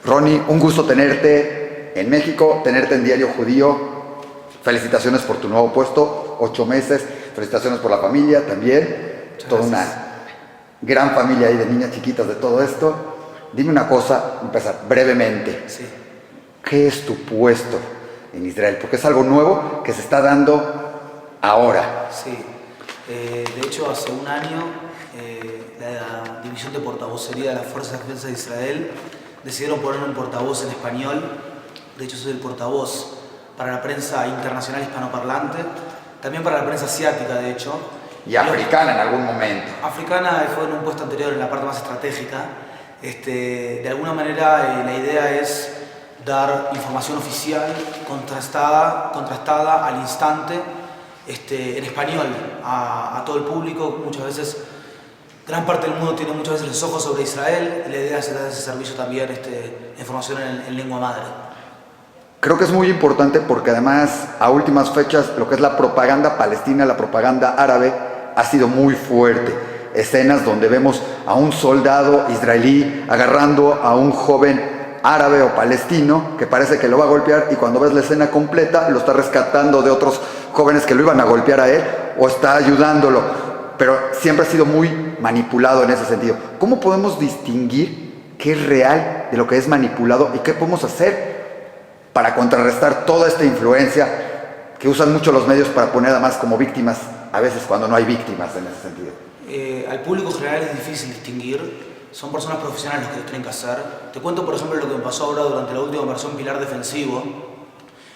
Ronnie, un gusto tenerte en México, tenerte en Diario Judío. Felicitaciones por tu nuevo puesto, 8 meses. Felicitaciones por la familia también. Toda una gran familia ahí de niñas chiquitas de todo esto. Dime una cosa, empezar brevemente. Sí. ¿Qué es tu puesto en Israel? Porque es algo nuevo que se está dando ahora. Sí. De hecho, hace un año, la División de Portavocería de las Fuerzas de Defensa de Israel decidieron poner un portavoz en español. De hecho, soy el portavoz para la prensa internacional hispanoparlante, también para la prensa asiática, de hecho. Y africana en algún momento. Africana fue en un puesto anterior, en la parte más estratégica. De alguna manera, la idea es dar información oficial contrastada al instante, en español a todo el público. Muchas veces, gran parte del mundo tiene muchas veces los ojos sobre Israel, y la idea es dar ese servicio también, información en lengua madre. Creo que es muy importante porque además a últimas fechas lo que es la propaganda palestina, la propaganda árabe ha sido muy fuerte. Escenas donde vemos a un soldado israelí agarrando a un joven árabe o palestino que parece que lo va a golpear, y cuando ves la escena completa lo está rescatando de otros jóvenes que lo iban a golpear a él o está ayudándolo, pero siempre ha sido muy manipulado en ese sentido. ¿Cómo podemos distinguir qué es real de lo que es manipulado y qué podemos hacer para contrarrestar toda esta influencia que usan mucho los medios para poner además como víctimas a veces cuando no hay víctimas en ese sentido? Al público general es difícil distinguir, son personas profesionales los que lo tienen que hacer. Te cuento, por ejemplo, lo que me pasó ahora durante la última operación Pilar Defensivo.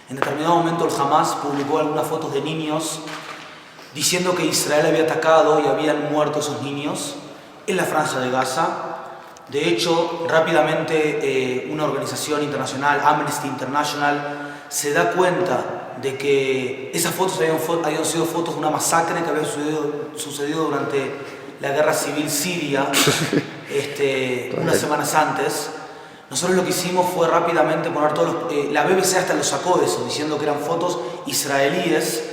En determinado momento el Hamas publicó algunas fotos de niños diciendo que Israel había atacado y habían muerto esos niños en la franja de Gaza. De hecho, rápidamente una organización internacional, Amnesty International, se da cuenta de que esas fotos habían sido fotos de una masacre que había sucedido durante la guerra civil siria, unas semanas antes. Nosotros lo que hicimos fue rápidamente poner todos la BBC hasta lo sacó de eso, diciendo que eran fotos israelíes,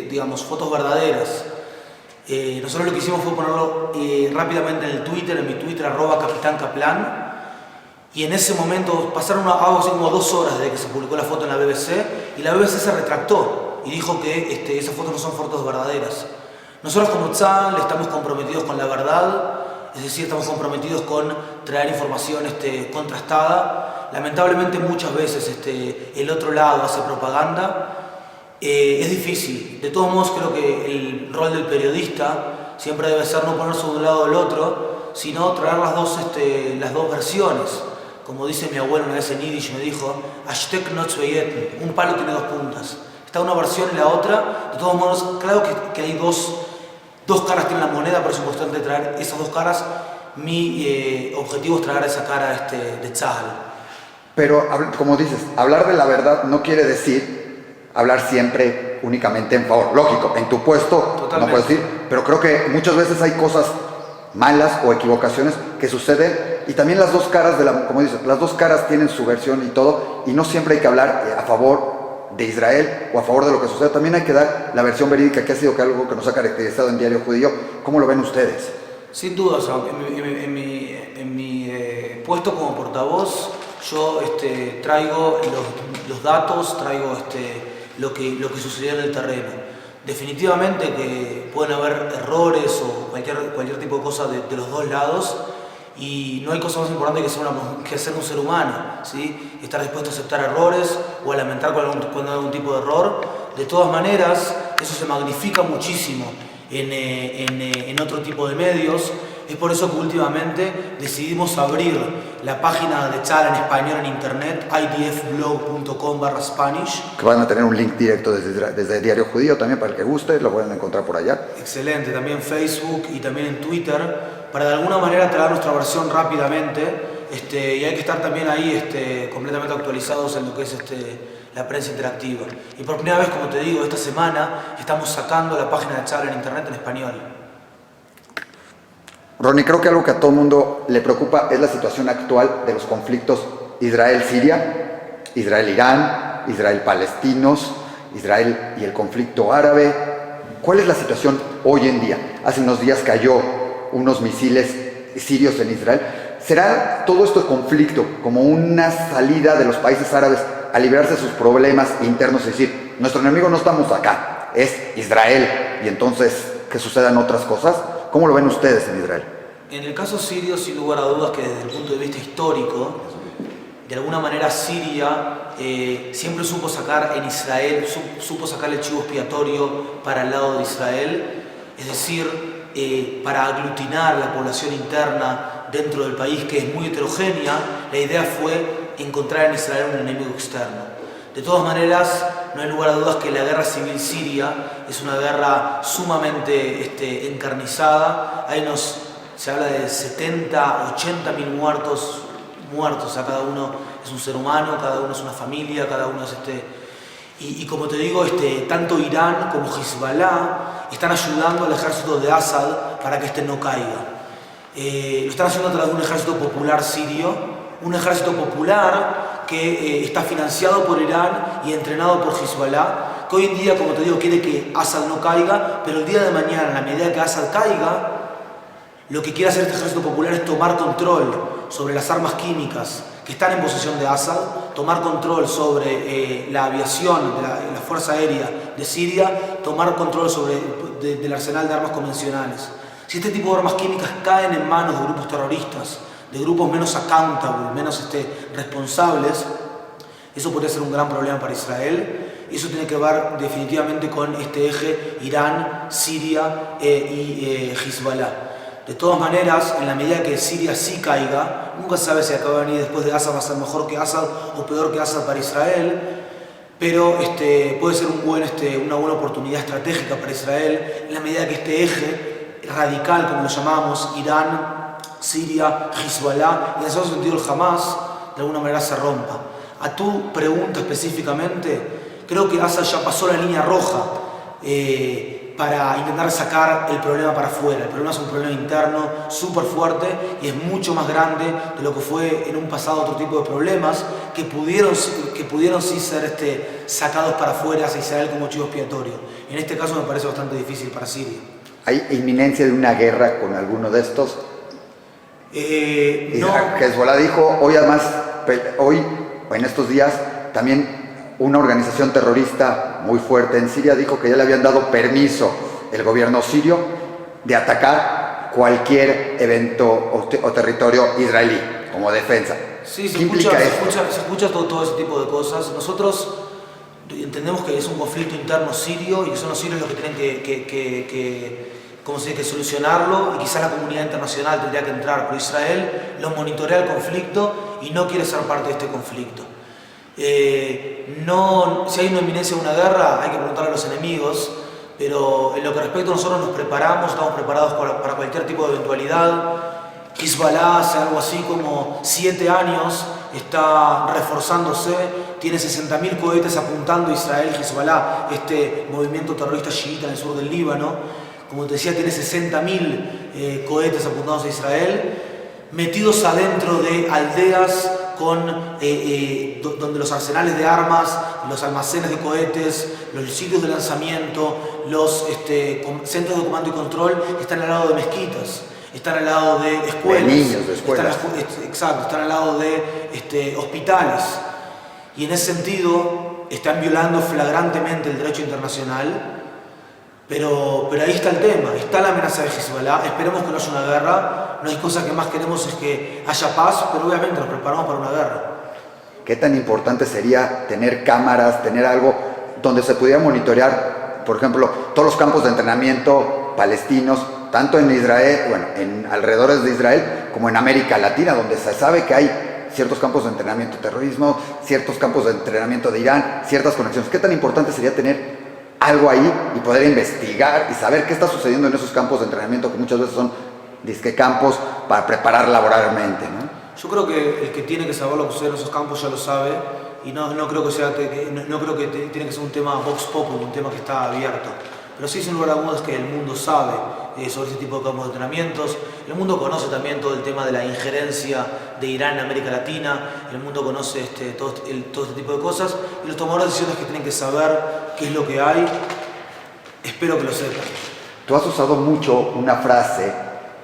digamos, fotos verdaderas. Nosotros lo que hicimos fue ponerlo rápidamente en el Twitter, en mi Twitter, @capitancaplan, y en ese momento pasaron algo así como 2 horas desde que se publicó la foto en la BBC, y la BBC se retractó y dijo que esas fotos no son fotos verdaderas. Nosotros como Tzal estamos comprometidos con la verdad, es decir, estamos comprometidos con traer información contrastada. Lamentablemente muchas veces el otro lado hace propaganda. Es difícil. De todos modos, creo que el rol del periodista siempre debe ser no ponerse de un lado o del otro, sino traer las dos versiones. Como dice mi abuelo una vez en Yiddish, me dijo, "Ashtek not zweiet", un palo tiene 2 puntas. Está una versión y la otra. De todos modos, claro que hay dos caras tienen la moneda, pero es importante traer esas 2 caras. Mi objetivo es traer esa cara de Tzahal. Pero, como dices, hablar de la verdad no quiere decir hablar siempre únicamente en favor. Lógico, en tu puesto Totalmente. no puedes decir, pero creo que muchas veces hay cosas malas o equivocaciones que suceden, y también las 2 caras como dices, las 2 caras tienen su versión y todo, y no siempre hay que hablar a favor de Israel o a favor de lo que sucede. También hay que dar la versión verídica, que ha sido algo que nos ha caracterizado en Diario Judío. ¿Cómo lo ven ustedes? Sin duda, o sea, en mi puesto como portavoz, yo traigo los datos, traigo lo que sucedió en el terreno. Definitivamente que pueden haber errores o cualquier tipo de cosa de los 2 lados, y no hay cosa más importante que ser un ser humano, ¿sí? Estar dispuesto a aceptar errores o a lamentar cuando hay algún tipo de error. De todas maneras, eso se magnifica muchísimo en otro tipo de medios. Es por eso que últimamente decidimos abrir la página de Tzahal en español en internet, idfblog.com/Spanish. Que van a tener un link directo desde Diario Judío también para el que guste, lo pueden encontrar por allá. Excelente, también Facebook y también en Twitter, para de alguna manera traer nuestra versión rápidamente, y hay que estar también ahí completamente actualizados en lo que es la prensa interactiva. Y por primera vez, como te digo, esta semana estamos sacando la página de Tzahal en internet en español. Ronnie, creo que algo que a todo el mundo le preocupa es la situación actual de los conflictos Israel-Siria, Israel-Irán, Israel-Palestinos, Israel y el conflicto árabe. ¿Cuál es la situación hoy en día? Hace unos días cayó unos misiles sirios en Israel. ¿será todo este conflicto como una salida de los países árabes a librarse de sus problemas internos? Es decir, nuestro enemigo no estamos acá, es Israel, y entonces que sucedan otras cosas. ¿Cómo lo ven ustedes en Israel? En el caso sirio, sin lugar a dudas que desde el punto de vista histórico, de alguna manera Siria siempre supo sacar en Israel, supo sacar el chivo expiatorio para el lado de Israel, es decir, para aglutinar la población interna dentro del país, que es muy heterogénea. La idea fue encontrar en Israel un enemigo externo. De todas maneras, no hay lugar a dudas que la guerra civil siria es una guerra sumamente encarnizada. Se habla de 70, 80 mil muertos, o sea, cada uno es un ser humano, cada uno es una familia, cada uno es y como te digo, tanto Irán como Hezbollah están ayudando al ejército de Assad para que no caiga. Lo están haciendo a través de un ejército popular sirio, un ejército popular que está financiado por Irán y entrenado por Hezbollah, que hoy en día, como te digo, quiere que Assad no caiga, pero el día de mañana, a la medida que Assad caiga, lo que quiere hacer este ejército popular es tomar control sobre las armas químicas que están en posesión de Assad, tomar control sobre la aviación, la fuerza aérea de Siria, tomar control del arsenal de armas convencionales. Si este tipo de armas químicas caen en manos de grupos terroristas, de grupos menos accountable, menos responsables, eso podría ser un gran problema para Israel. Eso tiene que ver definitivamente con este eje Irán, Siria y Hezbollah. De todas maneras, en la medida que Siria sí caiga, nunca se sabe si acaba de venir después de Assad, va a ser mejor que Assad o peor que Assad para Israel, pero puede ser una buena oportunidad estratégica para Israel en la medida que este eje radical, como lo llamamos, Irán, Siria, Hezbollah y en ese sentido el Hamas, de alguna manera se rompa. A tu pregunta específicamente, creo que Assad ya pasó la línea roja para intentar sacar el problema para afuera. El problema es un problema interno súper fuerte y es mucho más grande de lo que fue en un pasado otro tipo de problemas que pudieron sí ser sacados para afuera hacia Israel como chivo expiatorio. En este caso me parece bastante difícil para Siria. ¿Hay inminencia de una guerra con alguno de estos? No. Hezbollah dijo, hoy, en estos días, también una organización terrorista muy fuerte en Siria dijo que ya le habían dado permiso el gobierno sirio de atacar cualquier evento o territorio israelí como defensa. Sí, ¿Qué implica esto? Se escucha todo ese tipo de cosas. Nosotros entendemos que es un conflicto interno sirio y que son los sirios los que tienen que solucionarlo, y quizás la comunidad internacional tendría que entrar, pero Israel lo monitorea el conflicto y no quiere ser parte de este conflicto. Si hay una inminencia de una guerra, hay que preguntar a los enemigos, pero en lo que respecta a nosotros nos preparamos, estamos preparados para cualquier tipo de eventualidad. Hezbollah hace algo así como 7 años está reforzándose, tiene 60.000 cohetes apuntando a Israel. Hezbollah, este movimiento terrorista chiita en el sur del Líbano, como te decía, tiene 60.000 cohetes apuntados a Israel, metidos adentro de aldeas donde los arsenales de armas, los almacenes de cohetes, los sitios de lanzamiento, los centros de comando y control están al lado de mezquitas, están al lado de escuelas, de niños, de escuelas. Están al lado de hospitales, y en ese sentido están violando flagrantemente el derecho internacional. Pero ahí está el tema, está la amenaza de Hezbollah. Esperemos que no haya una guerra. No hay cosa que más queremos es que haya paz, pero obviamente nos preparamos para una guerra. ¿Qué tan importante sería tener cámaras, tener algo donde se pudiera monitorear, por ejemplo, todos los campos de entrenamiento palestinos, tanto en Israel, en alrededores de Israel, como en América Latina, donde se sabe que hay ciertos campos de entrenamiento de terrorismo, ciertos campos de entrenamiento de Irán, ciertas conexiones? ¿Qué tan importante sería tener algo ahí y poder investigar y saber qué está sucediendo en esos campos de entrenamiento, que muchas veces son disque campos para preparar laboralmente, ¿no? Yo creo que el que tiene que saber lo que sucede en esos campos ya lo sabe, y no creo que tiene que ser un tema vox populi, un tema que está abierto. Pero sí, sin lugar a dudas, que el mundo sabe sobre ese tipo de campos de entrenamientos. El mundo conoce también todo el tema de la injerencia de Irán en América Latina. El mundo conoce todo este tipo de cosas. Y los tomadores de decisiones que tienen que saber qué es lo que hay, espero que lo sepan. Tú has usado mucho una frase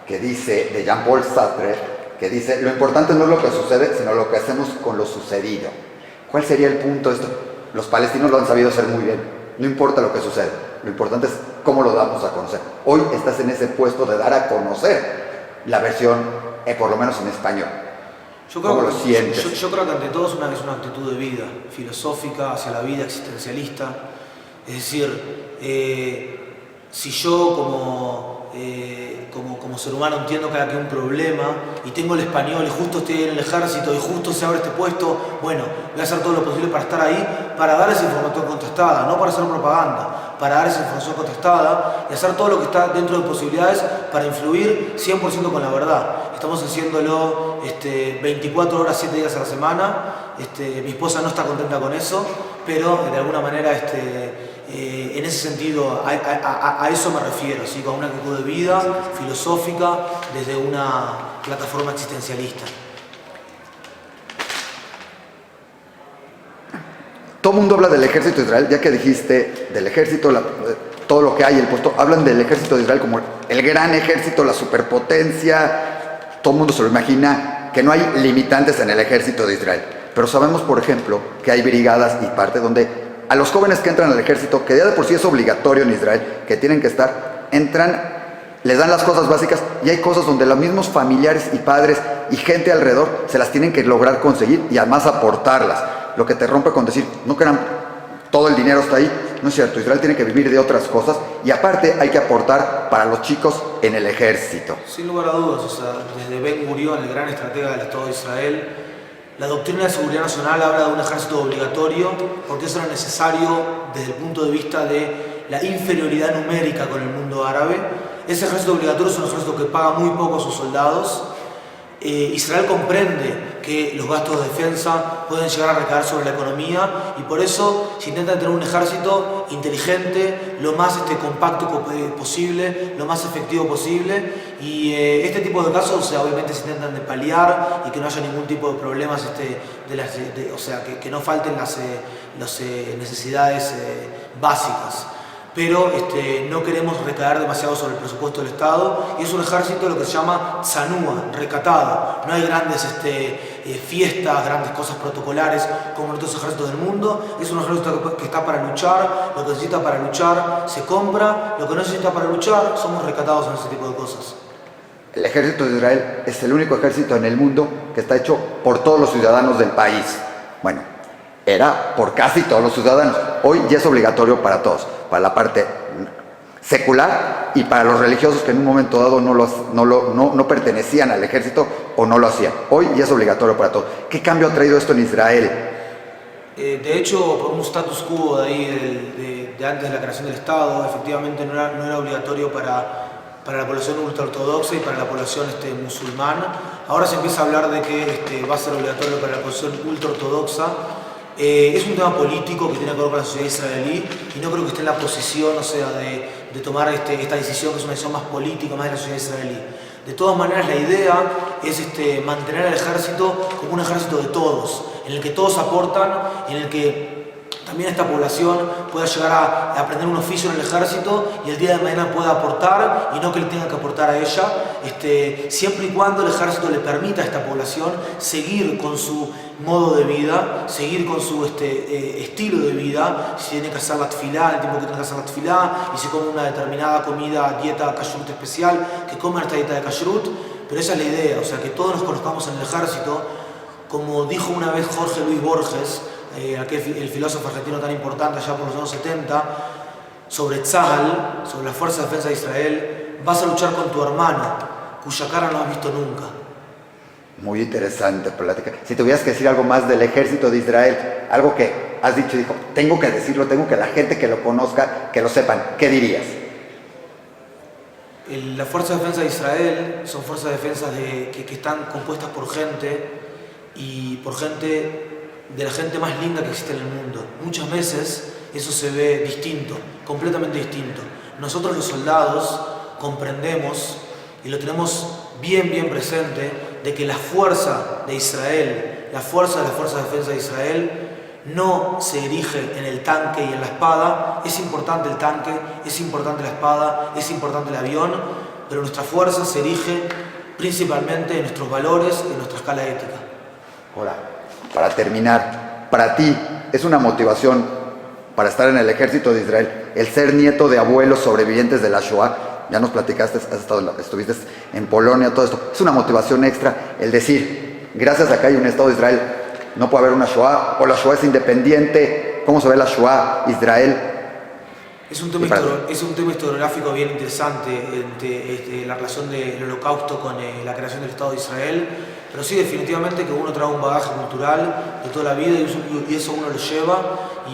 que dice de Jean-Paul Sartre, que dice, lo importante no es lo que sucede, sino lo que hacemos con lo sucedido. ¿Cuál sería el punto de esto? Los palestinos lo han sabido hacer muy bien. No importa lo que sucede, lo importante es cómo lo damos a conocer. Hoy estás en ese puesto de dar a conocer la versión, por lo menos en español. ¿Cómo lo sientes? Yo creo que ante todo es una actitud de vida, filosófica, hacia la vida, existencialista. Es decir, si yo como ser humano entiendo que hay un problema y tengo el español y justo estoy en el ejército y justo se abre este puesto, bueno, voy a hacer todo lo posible para estar ahí, para dar esa información contrastada, no para hacer propaganda, para dar esa información contrastada y hacer todo lo que está dentro de posibilidades para influir 100% con la verdad. Estamos haciéndolo 24 horas, 7 días a la semana. Mi esposa no está contenta con eso, pero de alguna manera en ese sentido a eso me refiero, ¿sí? Con una actitud de vida filosófica desde una plataforma existencialista. Todo el mundo habla del ejército de Israel, ya que dijiste del ejército, todo lo que hay, el puesto, hablan del ejército de Israel como el gran ejército, la superpotencia. Todo el mundo se lo imagina, que no hay limitantes en el ejército de Israel. Pero sabemos, por ejemplo, que hay brigadas y parte donde a los jóvenes que entran al ejército, que ya de por sí es obligatorio en Israel, que tienen que estar, entran, les dan las cosas básicas y hay cosas donde los mismos familiares y padres y gente alrededor se las tienen que lograr conseguir y además aportarlas. Lo que te rompe con decir, no crean, todo el dinero está ahí. No es cierto, Israel tiene que vivir de otras cosas y aparte hay que aportar para los chicos en el ejército. Sin lugar a dudas, o sea, desde Ben Gurión, el gran estratega del Estado de Israel, la doctrina de seguridad nacional habla de un ejército obligatorio porque eso era necesario desde el punto de vista de la inferioridad numérica con el mundo árabe. Ese ejército obligatorio es un ejército que paga muy poco a sus soldados. Israel comprende que los gastos de defensa pueden llegar a recaer sobre la economía y por eso se intenta tener un ejército inteligente, lo más compacto posible, lo más efectivo posible y este tipo de casos, o sea, obviamente se intentan de paliar y que no haya ningún tipo de problemas, o sea, que no falten las necesidades básicas. Pero no queremos recaer demasiado sobre el presupuesto del Estado y es un ejército lo que se llama tzanúa, recatado. No hay grandes fiestas, grandes cosas protocolares como en otros ejércitos del mundo. Es un ejército que está para luchar, lo que necesita para luchar se compra, lo que no necesita para luchar somos recatados en ese tipo de cosas. El ejército de Israel es el único ejército en el mundo que está hecho por todos los ciudadanos del país. Bueno, era por casi todos los ciudadanos. Hoy ya es obligatorio para todos, para la parte secular y para los religiosos que en un momento dado no pertenecían al ejército o no lo hacían. Hoy ya es obligatorio para todos. ¿Qué cambio ha traído esto en Israel? De hecho, por un status quo de ahí de antes de la creación del Estado, efectivamente no era obligatorio para la población ultraortodoxa y para la población musulmana. Ahora se empieza a hablar de que va a ser obligatorio para la población ultraortodoxa. Es un tema político que tiene que ver con la sociedad israelí y no creo que esté en la posición, o sea, de tomar esta decisión, que es una decisión más política, más de la sociedad israelí. De todas maneras, la idea es mantener al ejército como un ejército de todos, en el que todos aportan, en el que también esta población pueda llegar a aprender un oficio en el ejército y el día de mañana pueda aportar y no que le tenga que aportar a ella, siempre y cuando el ejército le permita a esta población seguir con su modo de vida, seguir con su estilo de vida, si tiene que hacer la tefilá, el tiempo que tiene que hacer la tefilá, y si come una determinada comida, dieta kashrut especial, que coman esta dieta de kashrut, pero esa es la idea, o sea, que todos nos conozcamos en el ejército, como dijo una vez Jorge Luis Borges, el filósofo argentino tan importante allá por los años 70, sobre Tzahal, sobre la Fuerza de Defensa de Israel, vas a luchar con tu hermano, cuya cara no has visto nunca. Muy interesante plática. Si tuvieras que decir algo más del ejército de Israel, algo que has dicho, dijo, tengo que decirlo, tengo que la gente que lo conozca, que lo sepan, ¿qué dirías? La Fuerza de Defensa de Israel son fuerzas de defensa que están compuestas por gente y por gente de la gente más linda que existe en el mundo. Muchas veces eso se ve distinto, completamente distinto. Nosotros los soldados comprendemos y lo tenemos bien presente de que la fuerza de Israel, la fuerza de defensa de Israel no se erige en el tanque y en la espada. Es importante el tanque, es importante la espada, es importante el avión, pero nuestra fuerza se erige principalmente en nuestros valores y en nuestra escala ética. Ahora, para terminar, para ti, ¿es una motivación para estar en el ejército de Israel el ser nieto de abuelos sobrevivientes de la Shoah? Ya nos platicaste, estuviste en Polonia, todo esto. ¿Es una motivación extra el decir, gracias a que hay un Estado de Israel, no puede haber una Shoah, o la Shoah es independiente? ¿Cómo se ve la Shoah, Israel? Es un tema historiográfico bien interesante entre la relación del Holocausto con la creación del Estado de Israel, pero sí, definitivamente que uno trae un bagaje cultural de toda la vida y eso uno lo lleva,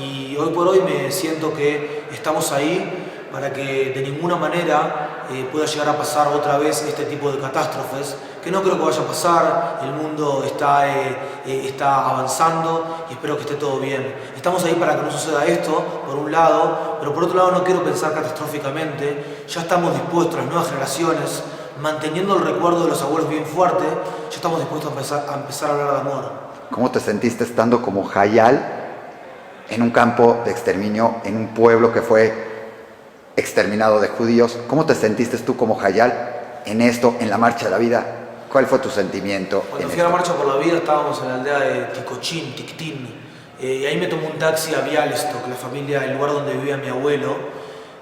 y hoy por hoy me siento que estamos ahí para que de ninguna manera pueda llegar a pasar otra vez este tipo de catástrofes, que no creo que vaya a pasar. El mundo está avanzando y espero que esté todo bien. Estamos ahí para que no suceda esto, por un lado, pero por otro lado no quiero pensar catastróficamente. Ya estamos dispuestos, las nuevas generaciones, manteniendo el recuerdo de los abuelos bien fuerte, ya estamos dispuestos a empezar a hablar de amor. ¿Cómo te sentiste estando como Hayal en un campo de exterminio, en un pueblo que fue exterminado de judíos? ¿Cómo te sentiste tú como Hayal en esto, en la Marcha de la Vida? ¿Cuál fue tu sentimiento? Cuando fui a la Marcha por la Vida estábamos en la aldea de Tiktin, y ahí me tomé un taxi a Bialystok, la familia, el lugar donde vivía mi abuelo.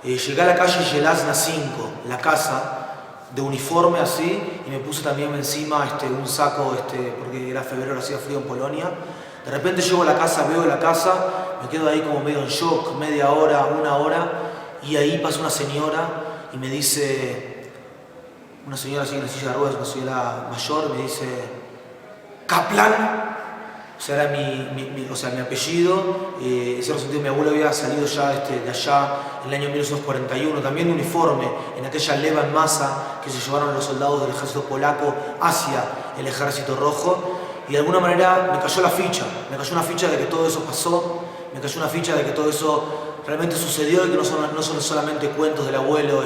Llegué a la calle Yelazna 5, la casa, de uniforme así, y me puse también encima un saco, porque era febrero, hacía frío en Polonia. De repente llego a la casa, veo la casa, me quedo ahí como medio en shock, media hora, una hora, y ahí pasa una señora y me dice, una señora así en la silla de ruedas, una señora mayor, me dice, Kaplan. O sea, era mi apellido. En cierto sentido, mi abuelo había salido ya de allá en el año 1941, también de uniforme, en aquella leva en masa que se llevaron los soldados del ejército polaco hacia el ejército rojo. Y de alguna manera me cayó una ficha de que todo eso pasó, me cayó una ficha de que todo eso realmente sucedió y que no son solamente cuentos del abuelo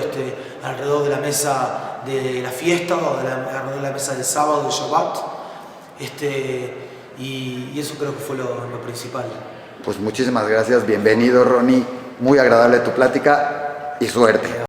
alrededor de la mesa de la fiesta o alrededor de la mesa del sábado, del Shabbat. Y eso creo que fue lo principal. Pues muchísimas gracias, bienvenido Ronnie, muy agradable tu plática y suerte.